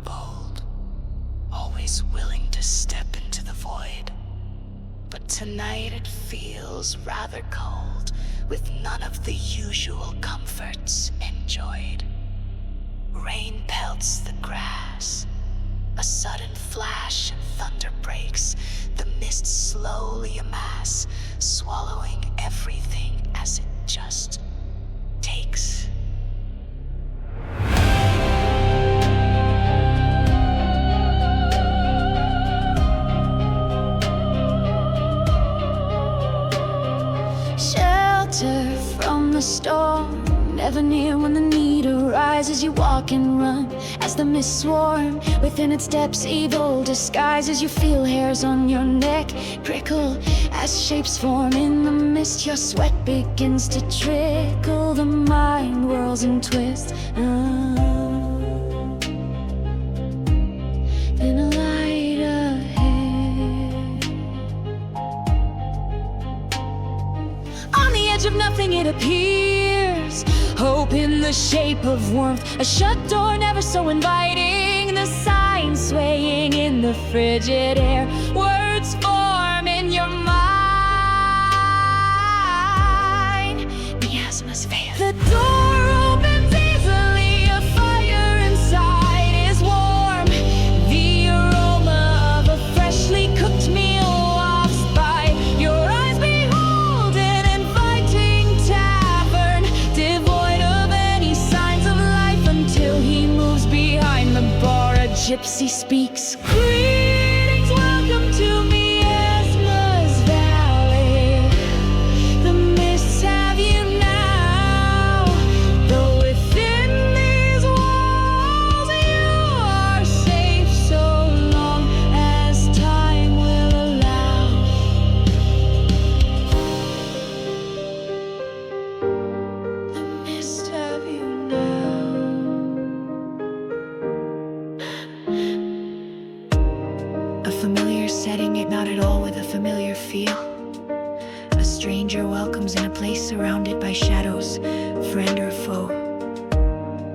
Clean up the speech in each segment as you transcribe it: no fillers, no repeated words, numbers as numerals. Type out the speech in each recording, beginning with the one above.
bold, always willing to step into the void. But tonight it feels rather cold, with none of the usual comforts enjoyed. Rain pelts the grass. A sudden flash and thunder breaks. The mist slowly amass, swallowing everything as it just takes. Shelter from the storm, never near when the need arises. You walk and run as the mist swarm. Within its depths, evil disguises. You feel hairs on your neck prickle as shapes form in the mist. Your sweat begins to trickle. The mind whirls and twists. Then a light ahead. On the edge of nothing it appears. Hope in the shape of warmth. A shut door never so inviting. The sign swaying in the frigid air. Words form in your mind. Miasmas veil. The door opens easily. A fire inside is warm. The aroma of a freshly cooked meal wafts by. Your eyes behold an inviting tavern, devoid of any signs of life until he moves behind the bar. A gypsy speaks. Greetings, welcome to Miasma's Valley. The mists have you now, though within these walls you are safe so long as time will allow. The mists have you now. A familiar setting, yet not at all with a familiar feel. A stranger welcomes in a place surrounded by shadows, friend or foe,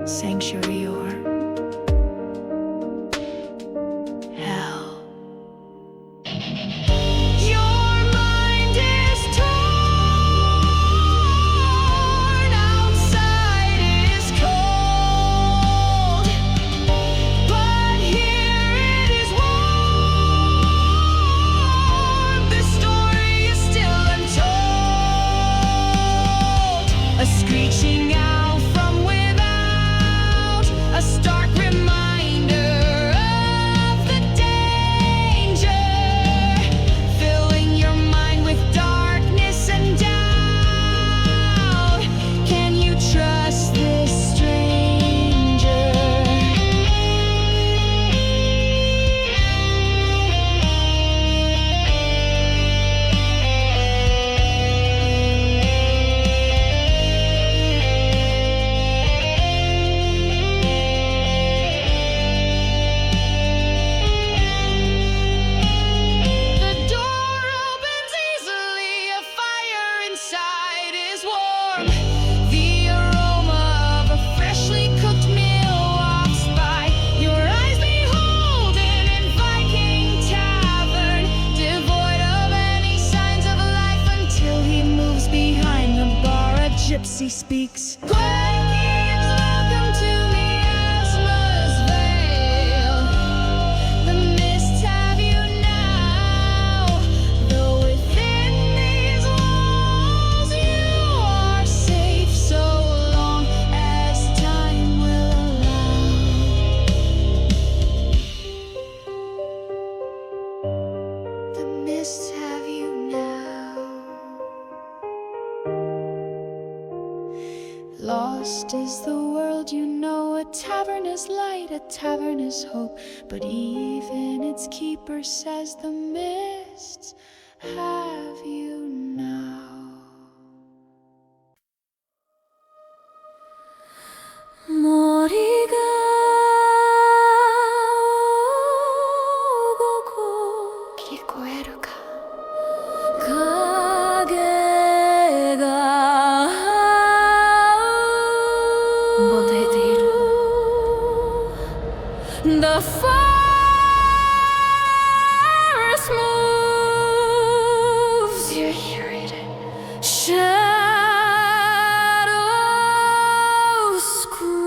sanctuary or hell. Your mind is torn, outside is cold, but here it is warm. The story is still untold. A screeching out from without, a stark reminder of the danger, filling your mind with darkness and doubt. Can you trust this stranger? The door opens easily, a fire inside is warm. The aroma of a freshly cooked meal wafts by. Your eyes behold an inviting tavern, devoid of any signs of life until he moves behind the bar. A gypsy speaks. Greetings, welcome to Miasma's Vale. The mists have you now, though within these walls you are safe so long as time will allow. The mists have you now. Lost is the world, you know. A tavern is light, a tavern is hope, but even its keeper says the mists have you now. 森が午後聞こえるか影がぼてている The forest moves. Do you hear it? Shadows scroll.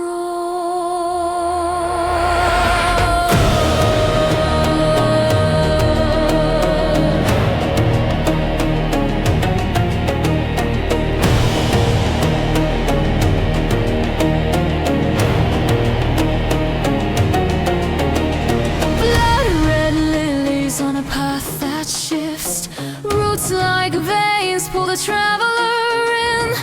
Blood red lilies on a path that shifts. Roots like veins pull the traveler in.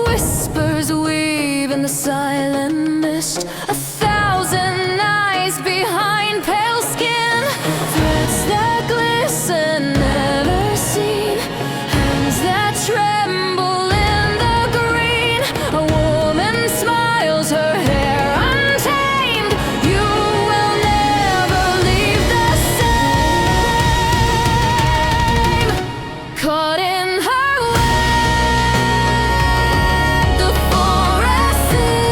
Whispers weave in the silent mist. 1,000 eyes behind pale skin. Threads that glisten, never seen. Hands that tremble in the green. A woman smiles, her hair untamed. You will never leave the same. Caught in her web, the forest sings.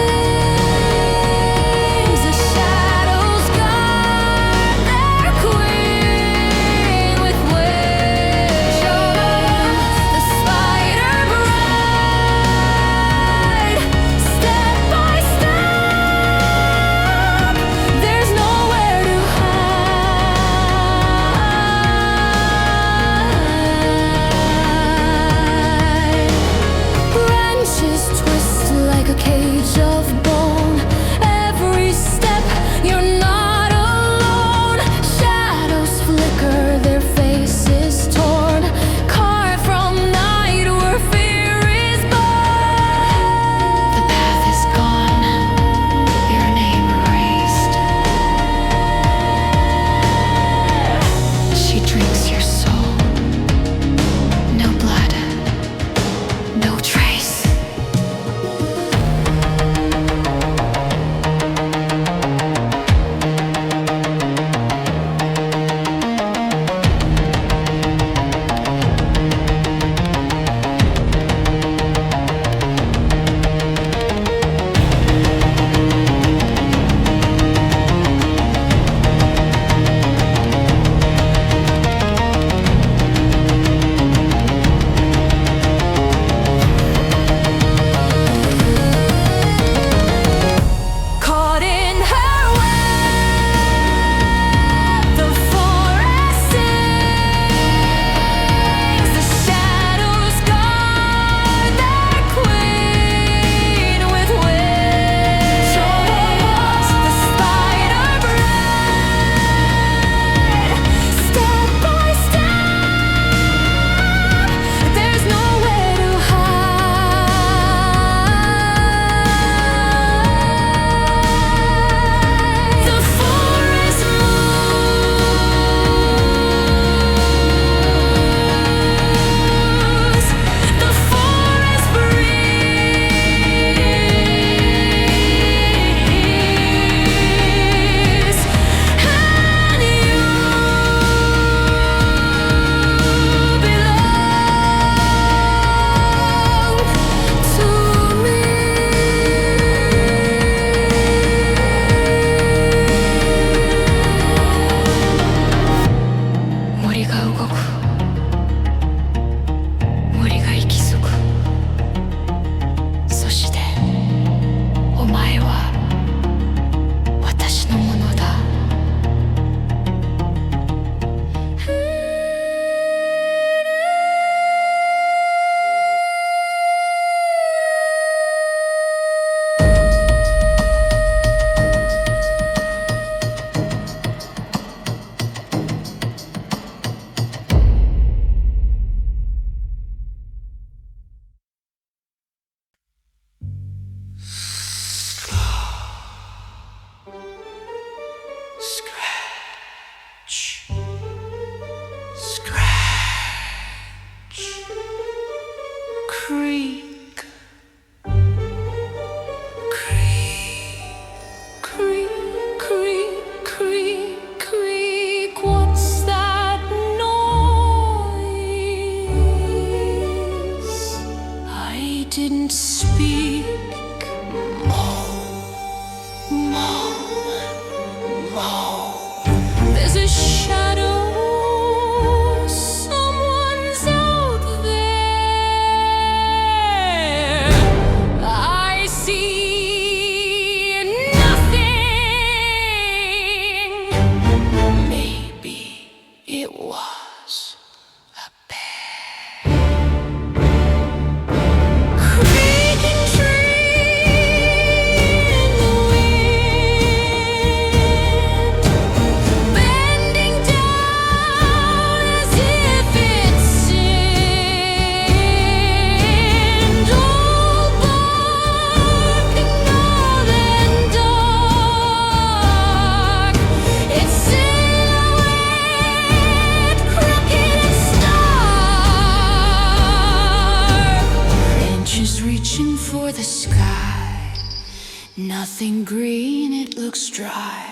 green, it looks dry.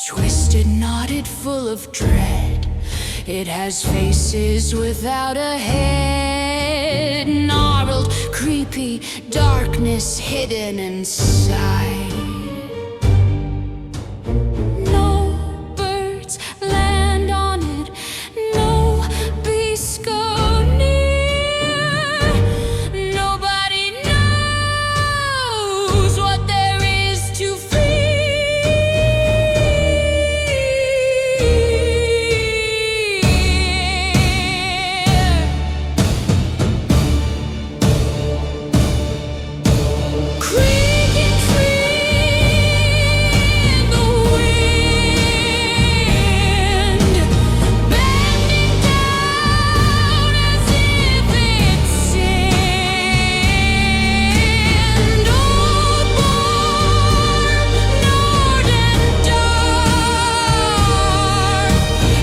Twisted, knotted, full of dread. It has faces without a head. Gnarled, creepy, darkness hidden inside. No birds land on it. No beasts go near. Nobody knows what there is to fear. Creaking free in the wind, bending down as if it's sand. Old warm, northern dark,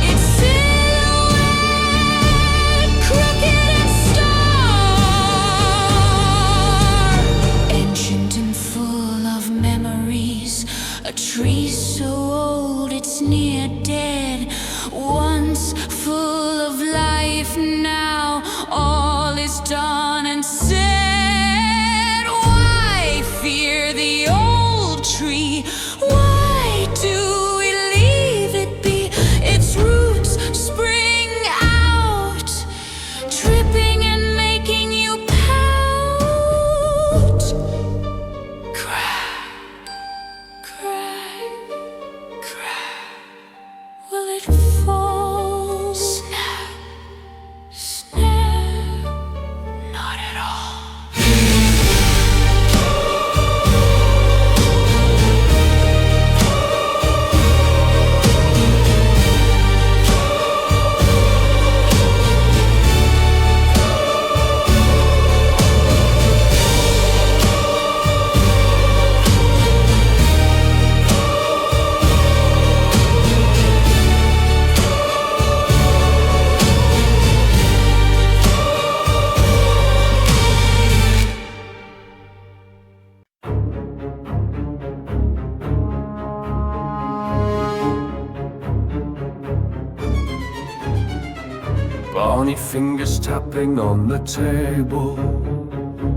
its silhouette crooked and stark. Ancient and full of memories, a tree so old it's near dead. Once full of life, now all is done and said. Why fear the old tree? Why do we leave it be? Its roots spring out, tripping and making you pout. Crack, crack, crack. Will it fall? Snap, snap. Not at all. Bony fingers tapping on the table,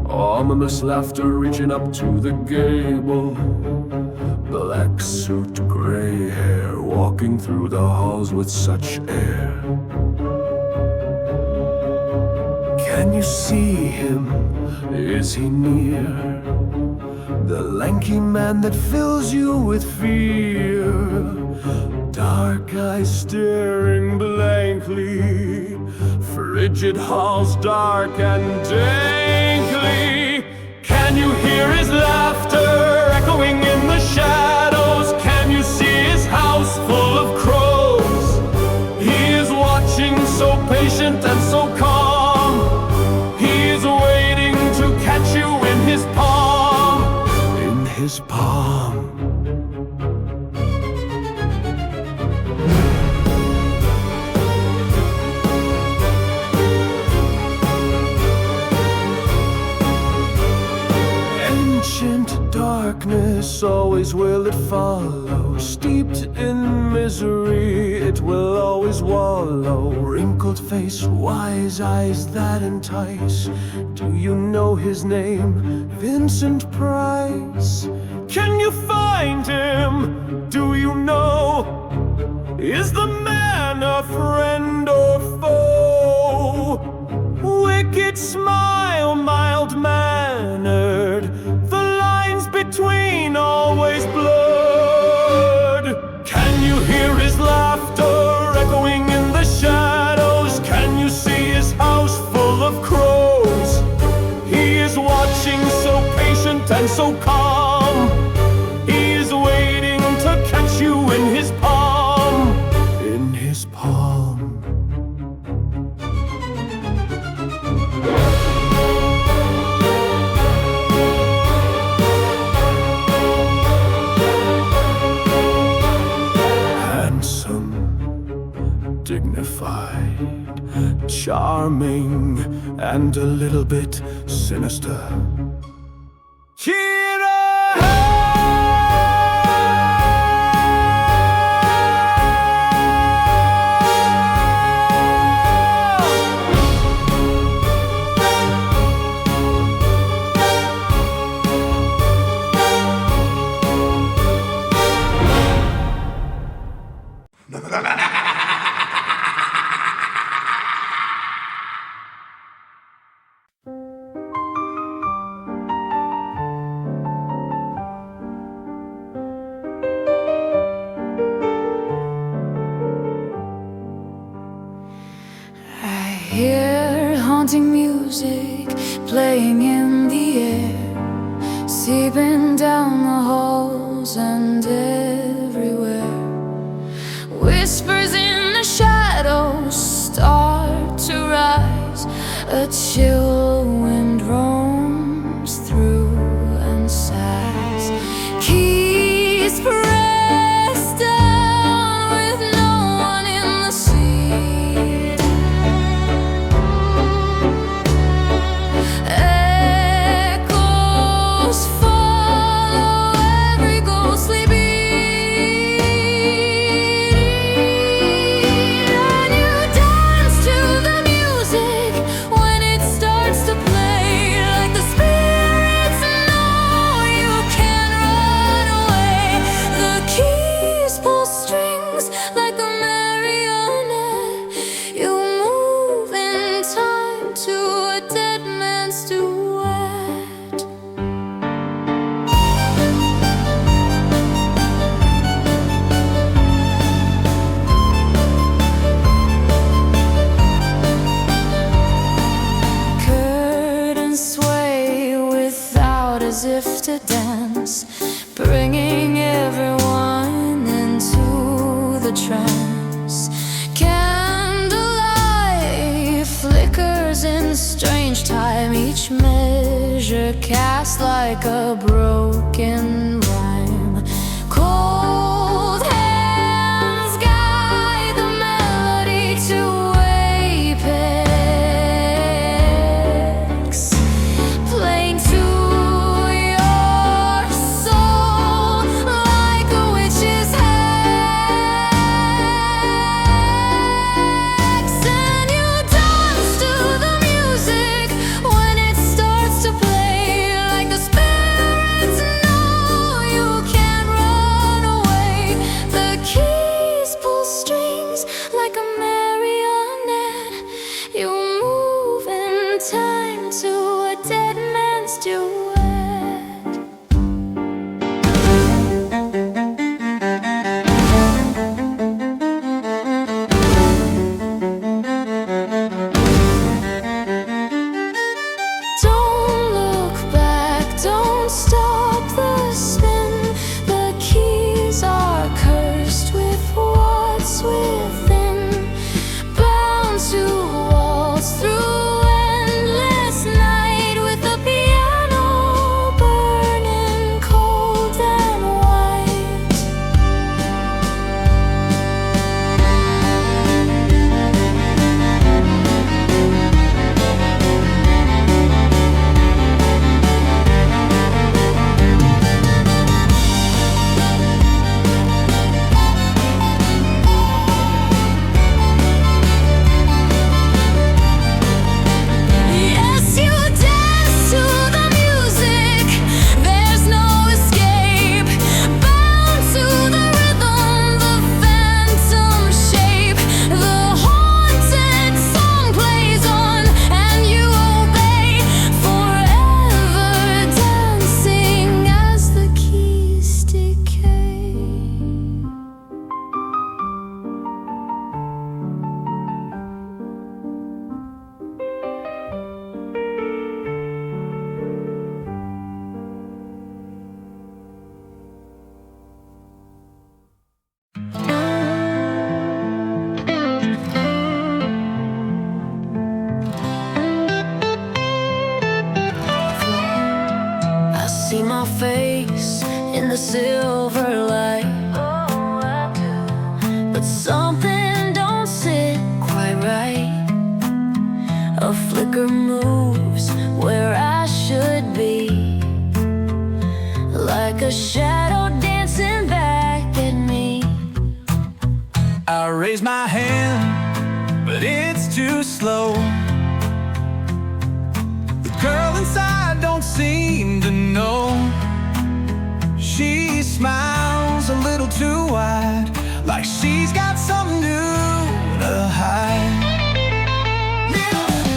ominous laughter reaching up to the gable. Black suit, gray hair, walking through the halls with such air. Can you see him? Is he near? The lanky man that fills you with fear. Dark eyes staring blankly, frigid halls dark and dankly. Can you hear his laughter echoing in the shadows? Can you see his house full of crows? He is watching, so patient and so calm. He is waiting to catch you in his palm. In his palm. Darkness, always will it follow. Steeped in misery, it will always wallow. Wrinkled face, wise eyes that entice. Do you know his name? Vincent Price. Can you find him? Do you know? Is the man a friend or foe? Wicked smile, mild-mannered, between always blurred. Can you hear his laughter echoing in the shadows? Can you see his house full of crows? He is watching, so patient and so calm. He is waiting to catch you in his palm. In his palm. Dignified, charming, and a little bit sinister. Cheer haunting music playing in the air, seeping down the halls and everywhere. Whispers in the shadows start to rise, a chill wind roams through and sighs. Keys pressed down with no one in the seat. Echoes follow every ghostly beat, and you dance to the music when it starts to play. Like the spirits know you can't run away. The keys pull strings like a marionette. You move in time to a dead man's duet. Curtains sway without as if to dance, bringing everyone into the trance. Candlelight flickers in strange time, each measure cast like a broken rhyme. Cold hands guide the melody to apex, playing to your soul like a witch's hex. And you dance to the music when it starts to play. Like the spirits know you can't run away. The keys pull strings like a marionette. You move in time to a dead man's duet. Don't look back, don't stop the spin. The keys are cursed with what's within, bound to waltz through endless night with the piano burning cold and white. Yes, you dance to the music, there's no escape. Bound to the rhythm, the phantom shape. The haunted song plays on and you obey, forever dancing as the keys decay. I see my face in the silver light, but something don't sit quite right. A flicker moves where I should be, like a shadow dancing back at me. I raise my hand, but it's too slow. The girl inside don't seem to know. She smiles a little too wide, like she's got something new to hide.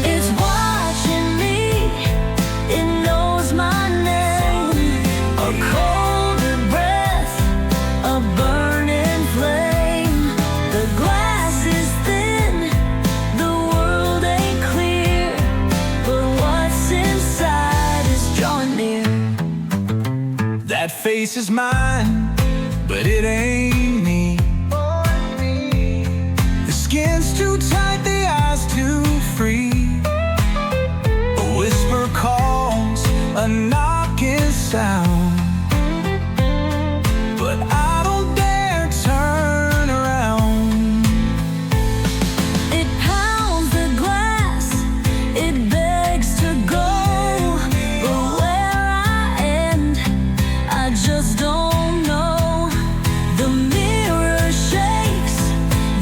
It's watching me, it knows my name. A colder breath, a burning flame. The glass is thin, the world ain't clear. is mine, but it ain't me. The skin's too tight, the eyes too free. A whisper calls, a knocking sound, but I don't dare turn around. It pounds the glass, it begs to go, but where I end, I just don't know. The mirror shakes,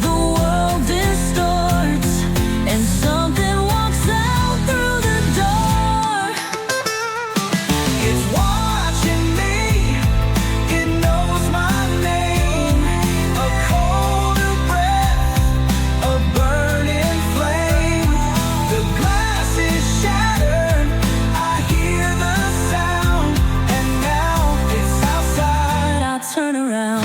the world distorts, and something walks out through the door. It's watching me, it knows my name. A colder breath, a burning flame. The glass is shattered, I hear the sound, and now it's outside. I turn around.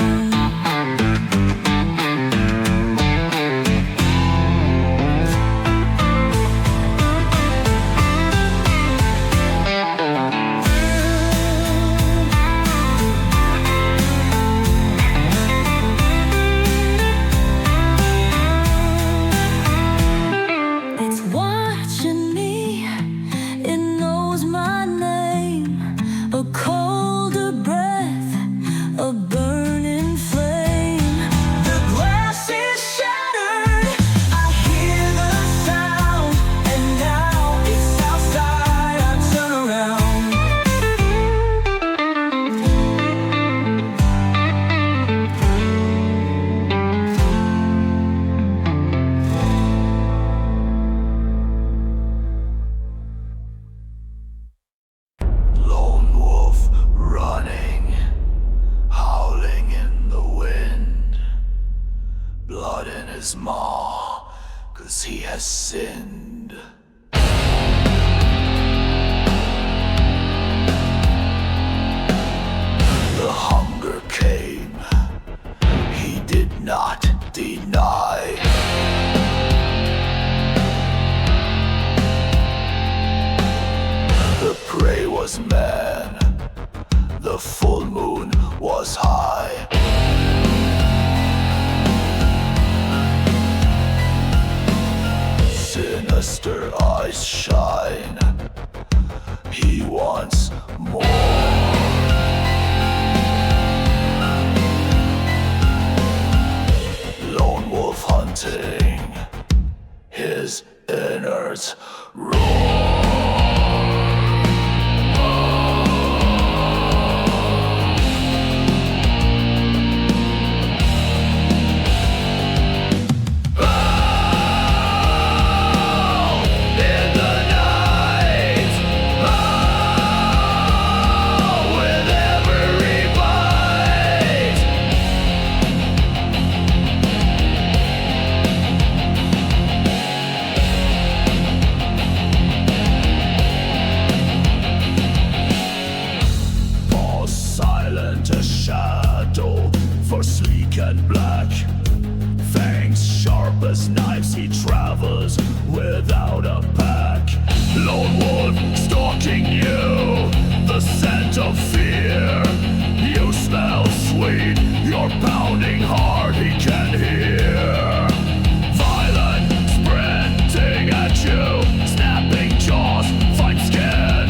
It's watching me, it knows my name. A colder breath, a burning flame. The glass is shattered, I hear the sound, and now it's outside. I turn around. Lone wolf running, howling in the wind. Blood in his maw, 'cause he has sinned. The hunger came, he did not deny. The prey was man, the full moon was high. Sinister eyes shine, he wants more. Lone wolf hunting, his innards roar. In the night, with every bite. More silent as shadow, for sleek and black. Fangs sharp as knives, he travels without a pack. Lone wolf stalking you, the scent of fear. You smell sweet, your pounding heart he can hear. Violent, sprinting at you, snapping jaws, fight skin.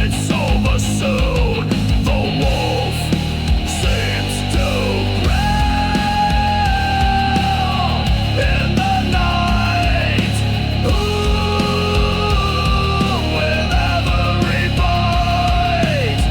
It's over soon, the wolf seems to growl. In the night, with every bite.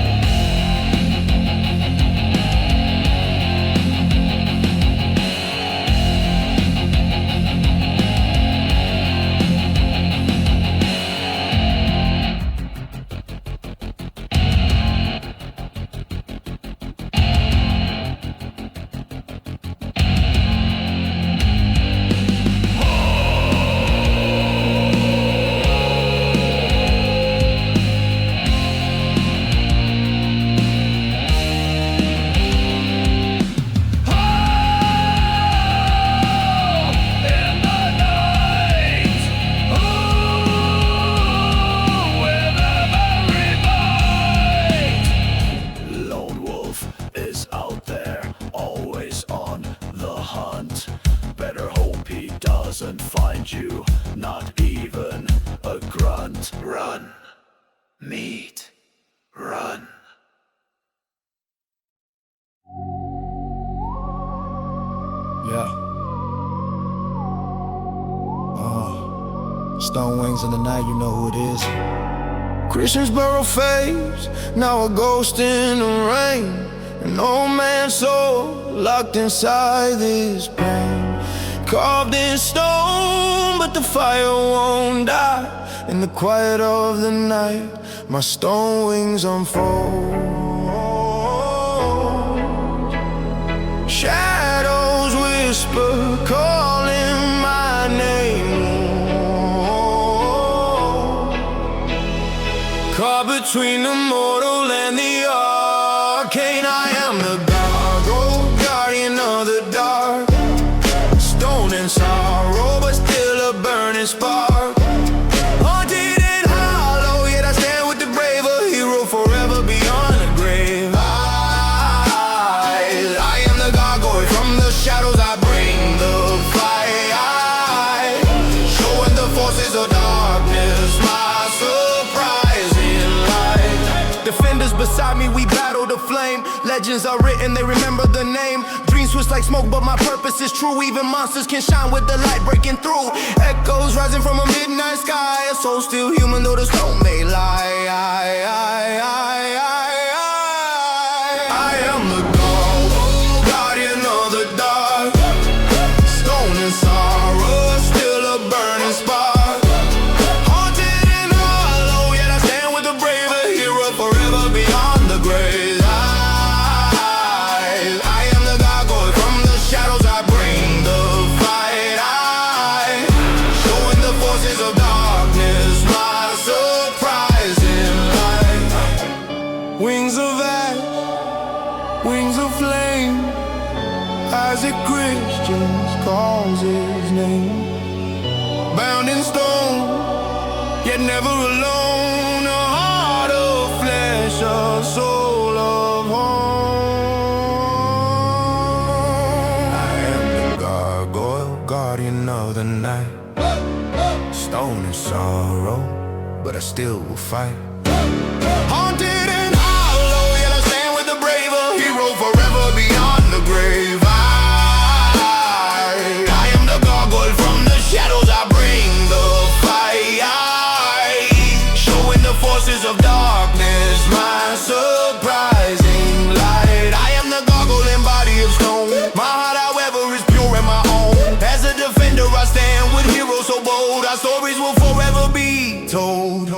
find you, not even a grunt. Run, meat, run. Yeah. Stone Wings in the night, you know who it is. Christiansboro fades, now a ghost in the rain. An old man's soul locked inside this pain. Carved in stone, but the fire won't die. In the quiet of the night, my stone wings unfold. Shadows whisper, calling my name. Caught between the mortal and the arcane. I am the Gargoyle, guardian of the dark. Stone and sorrow, but still a burning spark. Haunted and hollow, yet I stand with the brave, a hero forever beyond the grave. I am the Gargoyle, from the shadows I bring the fight. Showing the forces of darkness my surprising light. Defenders beside me, we battle the flame. Legends are written, they remember the name. Dreams switch like smoke, but my purpose is true. Even monsters can shine with the light breaking through. Echoes rising from a midnight sky. A soul still human, though the stone may lie. I am the Gargoyle, guardian of the dark. Stone and sorrow, still a burning spark. Haunted and hollow, yet I stand with the brave, a hero forever beyond the grave. I am the Gargoyle, from the shadows I bring the fight. Showing the forces of darkness my surprising light. Wings of ash, wings of flame. Isaac Christians calls his name. Bound in stone, yet never alone. A heart of flesh, a soul of home. I am the Gargoyle, guardian of the night. Stone and sorrow, but I still will fight. Haunted and hollow, yet I stand with the brave, a hero forever beyond the grave. I am the Gargoyle, from the shadows I bring the fight. Showing the forces of darkness my surprising light. I am the Gargoyle in body of stone. My heart, however, is pure and my own. As a defender, I stand with heroes so bold. Our stories will forever be told.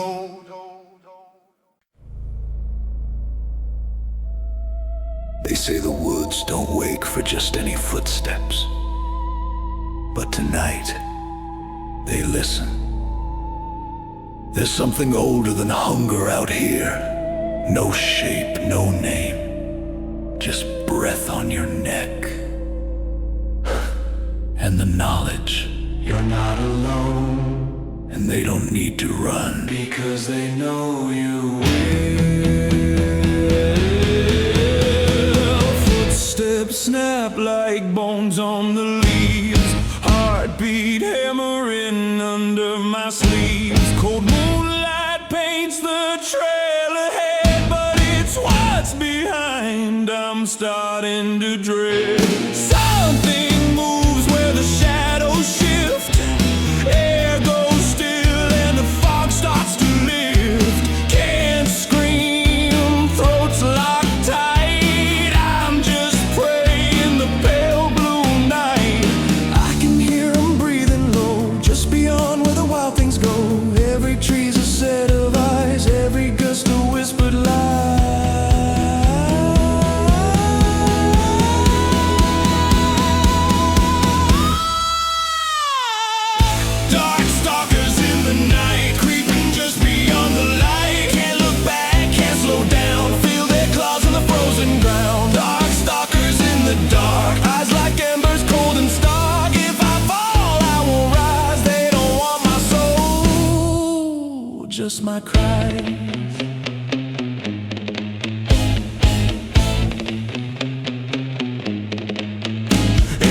They say the woods don't wake for just any footsteps. But tonight, they listen. There's something older than hunger out here. No shape, no name. Just breath on your neck. And the knowledge you're not alone. And they don't need to run, because they know you will. Footsteps snap like bones on the leaves. Heartbeat hammering under my sleeves. Cold moonlight paints the trail ahead, but it's what's behind I'm starting to dread. Something moves where the shadows shift. Air goes still and the fog starts to lift. Can't scream, throats locked tight. I'm just praying the pale blue night. I can hear 'em breathing low, just beyond where the wild things go. Every tree's a set of eyes, every gust a whispered lie. Dark stalkers in the night, creeping just beyond the light. Can't look back, can't slow down, feel their claws on the frozen ground. Dark stalkers in the dark, eyes like embers, cold and stark. If I fall, I won't rise, they don't want my soul, just my cries.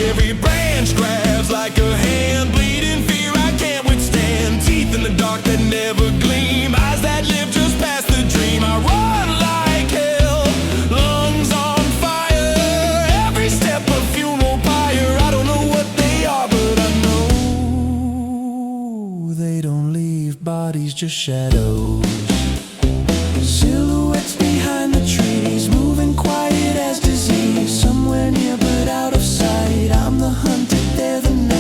Every branch grabs like a hand, bleeding fear. I just shadows. Silhouettes behind the trees, moving quiet as disease. Somewhere near but out of sight, I'm the hunted, they're the night.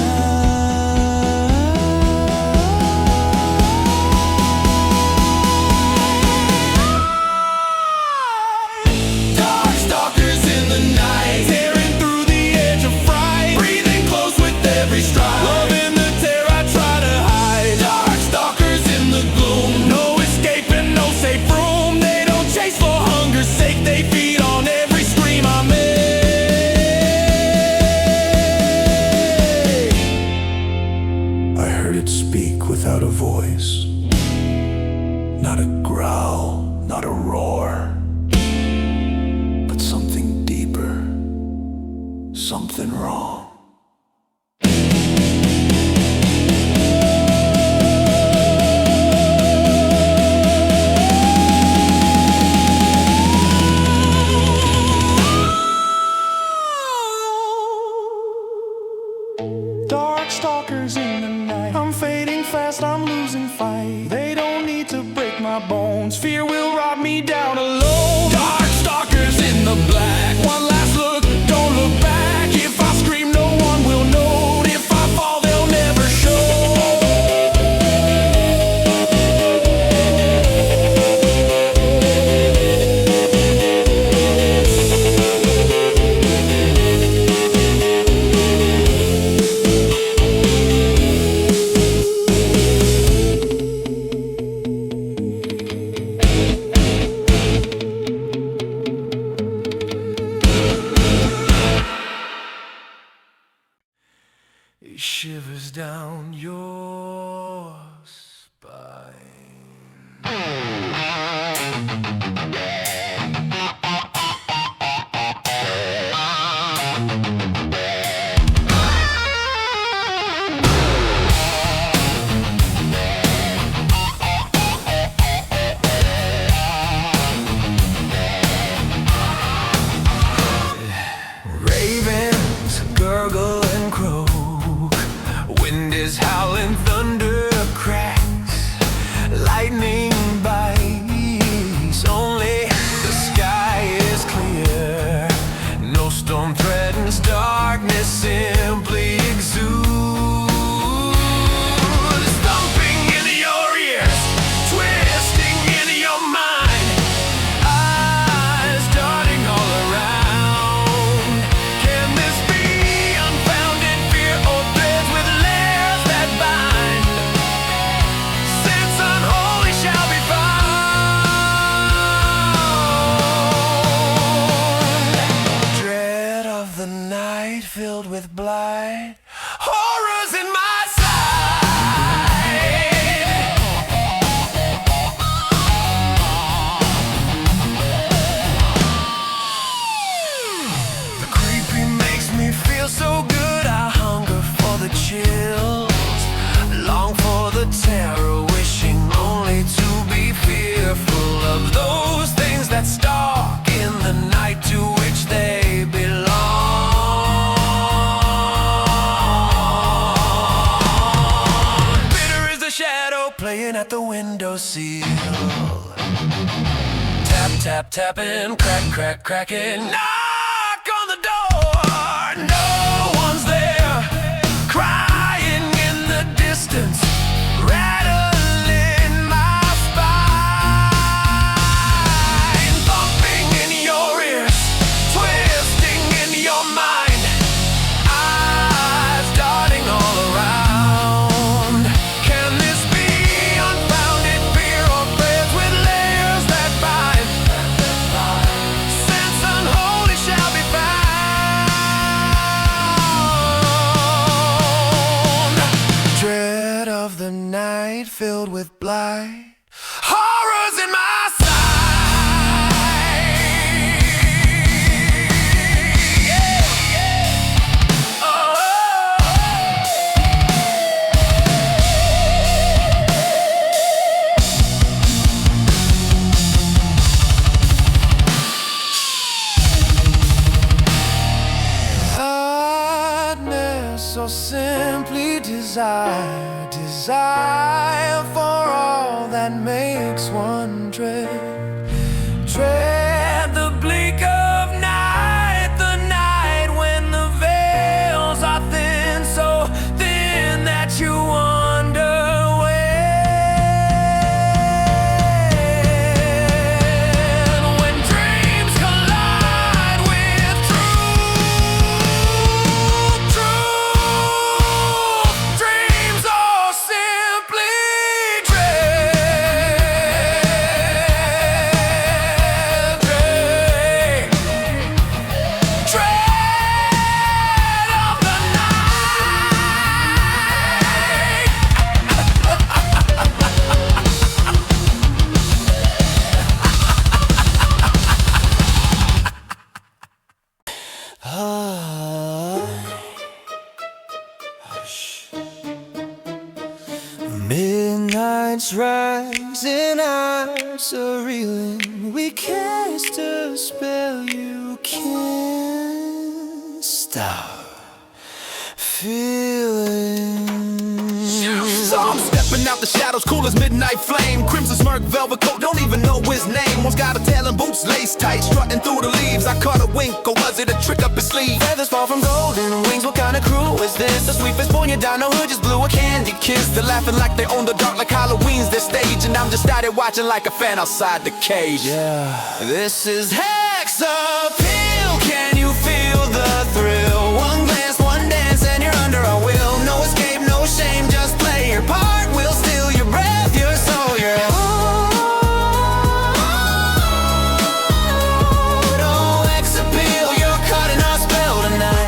Dark stalkers in the night, tearing through the edge of fright, breathing close with every stride. Loving the terror I try to hide. Dark stalkers in the gloom, no escaping, no safe room. They don't chase for hunger's sake, they feed on every scream I make. I heard it speak without a voice. Not a growl, not a roar, but something deeper, something wrong. Dark stalkers in the night, I'm fading fast, I'm losing fight. They don't need to break my bones, fear will rob me down alone. Dark stalkers in the black, one last look, don't look back. If I scream, no one will know. If I fall, they'll never show. It shivers down your spine. Ravens gurgle and croak, wind is howling, thunder cracks, lightning bites. Only the sky is clear, no storm threatens, darkness simply exudes. Thumping into your ears, twisting into your mind, eyes darting all around. Can this be unfounded fear or threads with layers that bind? Since unholy shall be found. Dread of the night filled with blight, horrors in my The creepy makes me feel so good. I hunger for the chills, long for the terror, wishing only to be fearful of those things that stalk in the night to which they belong. Bitter is the shadow playing at the windowsill. Tap, tap, tapping, crack, crack, cracking. Knock on the door, no one's there. Crying in the distance, rattling my spine. Thumping in your ears, twisting in your mind, eyes darting all around. Can this be unfounded fear or threads with layers that bind? Since unholy shall be found. Dread of the night filled with blight, horrors in my sight. Yeah, yeah. Oh, oh, sadness or simply desire, desire for all Hush. Midnight's rising, eyes are reeling. We cast a spell, you can't stop feeling. So I'm stepping out the shadows, cool as midnight flame. Crimson smirk, velvet coat, don't even know his name. One's got a tail and boots laced tight, strutting through the leaves. I caught a wink, or was it a trick up his sleeve? Feathers fall from golden wings, what kind of crew is this? The sweetest boy you down, no hood, just blew a candy kiss. They're laughing like they own the dark, like Halloween's their stage. And I'm just started watching like a fan outside the cage. Yeah, this is Hex Appeal. Can you feel the thrill? One glance, one dance, and you're under our will. No escape, no shame, just play your part. We'll steal your breath, your soul, your oh, Hex Appeal, you're cutting our spell tonight.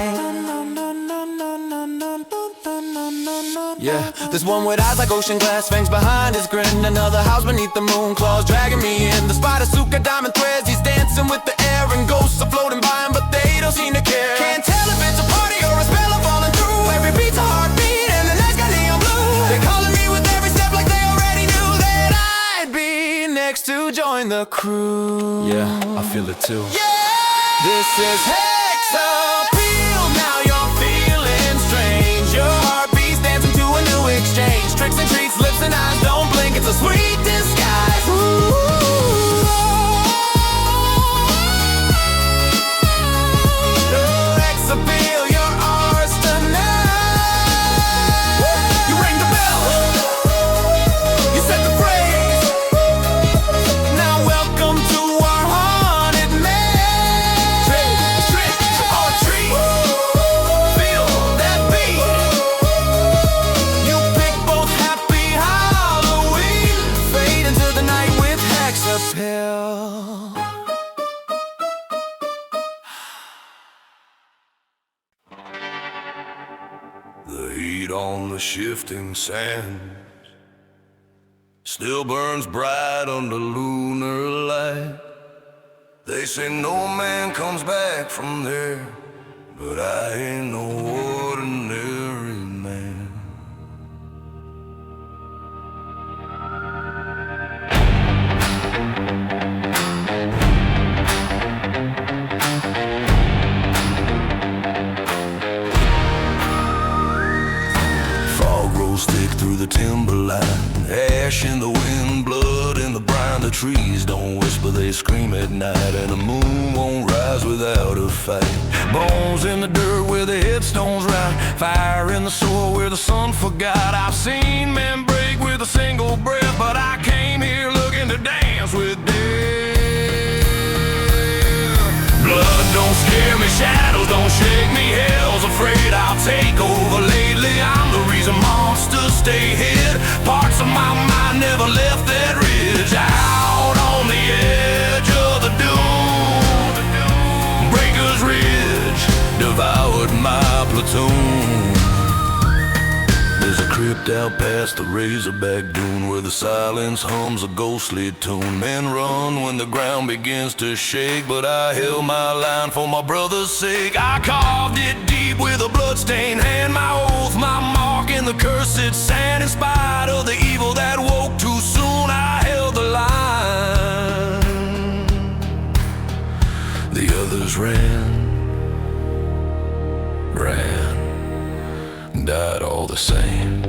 Yeah, there's one with eyes like ocean glass, fangs behind his grin. Another house beneath the moon, claws dragging me in. The spider suit got diamond threads, he's dancing with the air. And ghosts are floating by him, but they don't seem to care. Can't tell if it's a party or a spell I'm falling through. Every beat's a heartbeat and the night's got neon blue. They're calling me with every step like they already knew that I'd be next to join the crew. Yeah, I feel it too. Yeah! This is Hex Appeal. Now you're feeling strange. Your heartbeat's dancing to a new exchange. Tricks and treats, lips and eyes, don't blink. It's a sweet disguise. Ooh. Appeal, you're ours tonight. You ring the bell, you set the phrase. Now welcome to our haunted maze. Trick or treat, feel that beat. You pick both, happy Halloween. Fade into the night with Hex Appeal. The heat on the shifting sands still burns bright under lunar light. They say no man comes back from there, but I ain't no ordinary man. Thick through the timberline, ash in the wind, blood in the brine. The trees don't whisper, they scream at night, and the moon won't rise without a fight. Bones in the dirt where the headstones rot, fire in the soil where the sun forgot. I've seen men break with a single breath, but I came here looking to dance with death. Blood don't scare me, shadows don't shake me, hell's afraid I'll take over. Lately I'm the reason monsters stay hid. Parts of my mind never left that ridge. Out on the edge of the dune, Breaker's Ridge devoured my platoon. There's a crypt out past the Razorback Dune where the silence hums a ghostly tune. Men run when the ground begins to shake, but I held my line for my brother's sake. I carved it deep with a bloodstained hand, my oath, my mark in the cursed sand. In spite of the evil that woke too soon, I held the line. The others ran, died all the same.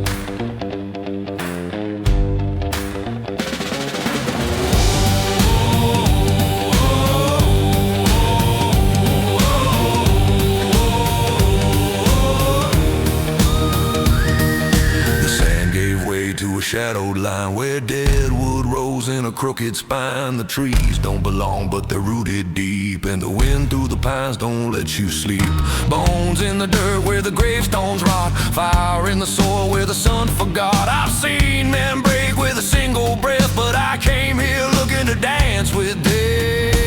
To a shadowed line where deadwood rose in a crooked spine. The trees don't belong, but they're rooted deep, and the wind through the pines don't let you sleep. Bones in the dirt where the gravestones rot, fire in the soil where the sun forgot. I've seen men break with a single breath, but I came here looking to dance with death.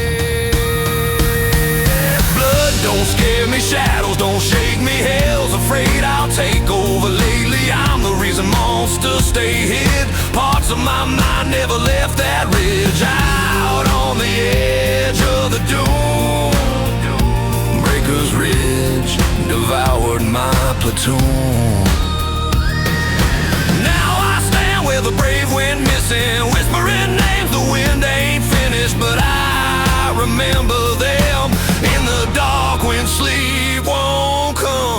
Blood don't scare me, shadows don't shake me, hell's afraid I'll take over. Lately I'm the reason monsters stay hid. Parts of my mind never left that ridge. Out on the edge of the dune, Breaker's Ridge platoon. Now I stand with a brave wind missing, whispering names, the wind ain't finished, but I remember them in the dark when sleep won't come.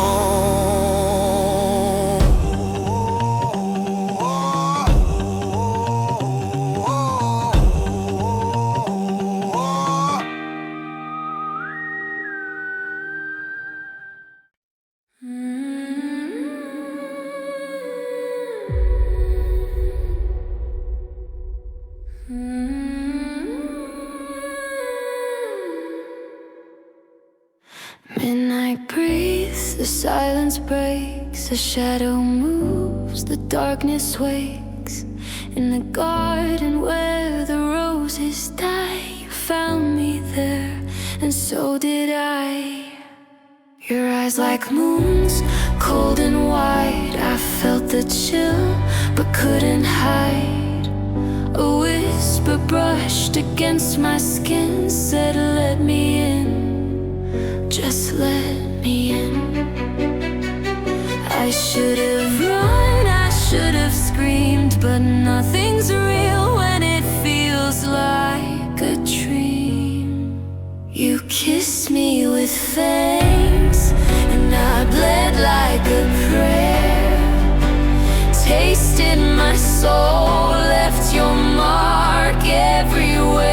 Midnight breathes, the silence breaks, a shadow moves, the darkness wakes. In the garden where the roses die, you found me there, and so did I. Your eyes like moons, cold and wide, I felt the chill, but couldn't hide. A whisper brushed against my skin, said let me in, just let me in. I should have run, I should have screamed, but nothing's real when it feels like a dream. You kissed me with fangs, and I bled like a prayer. Tasted my soul, left your mark everywhere.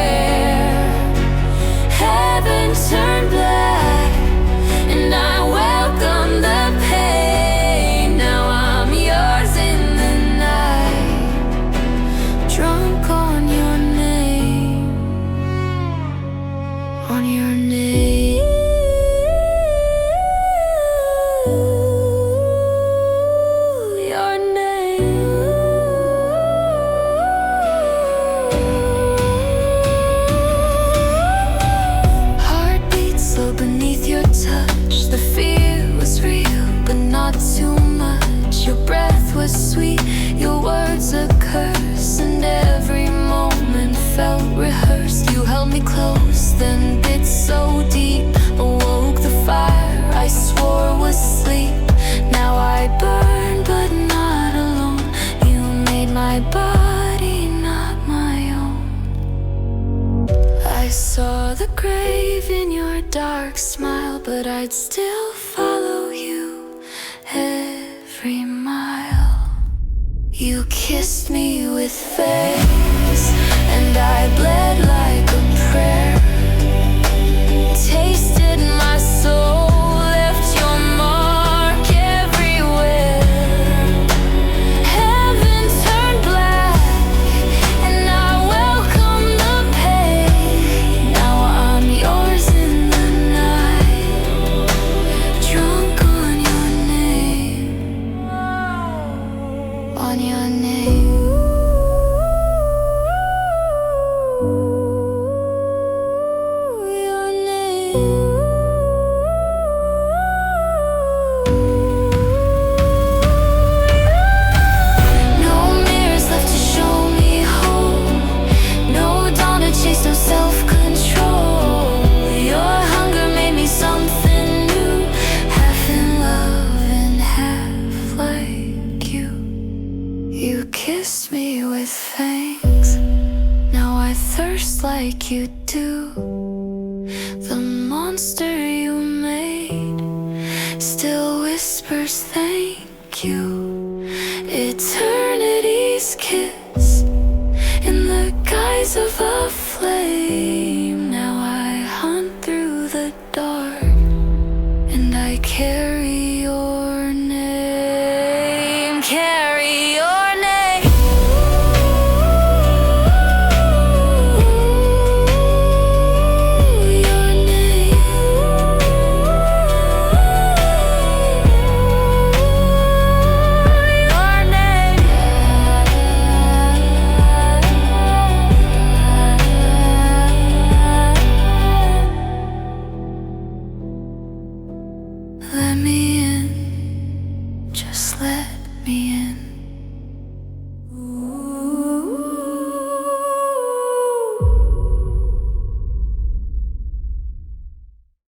Heaven turned black, and I welcome the pain. Now I'm yours in the night, drunk on your name, on your name. Your name. Heartbeat slow beneath your touch. The fear was real, but not too much. Your breath was sweet, your words a curse, and every moment felt rehearsed. You held me close, then bit so deep, awoke the fire I swore was sleep. Now I burn, but not alone. You made my body not my own. I saw the grave in your dark smile, but I'd still follow you every mile. You kissed me with fangs, and I bled like a prayer. Tasted my soul, left your mark everywhere. Heaven turned black, and I welcome the pain. Now I'm yours in the night, drunk on your name, on your name. Your name. No mirrors left to show me home, no dawn to chase, no self-control. Your hunger made me something new, half in love and half like you. You kissed me with fangs, now I thirst like you do. The monster you made still whispers thank you. Eternity's kiss in the guise of a flame. Now I hunt through the dark, and I carry your name, carry your name. Your name. Your name. Let me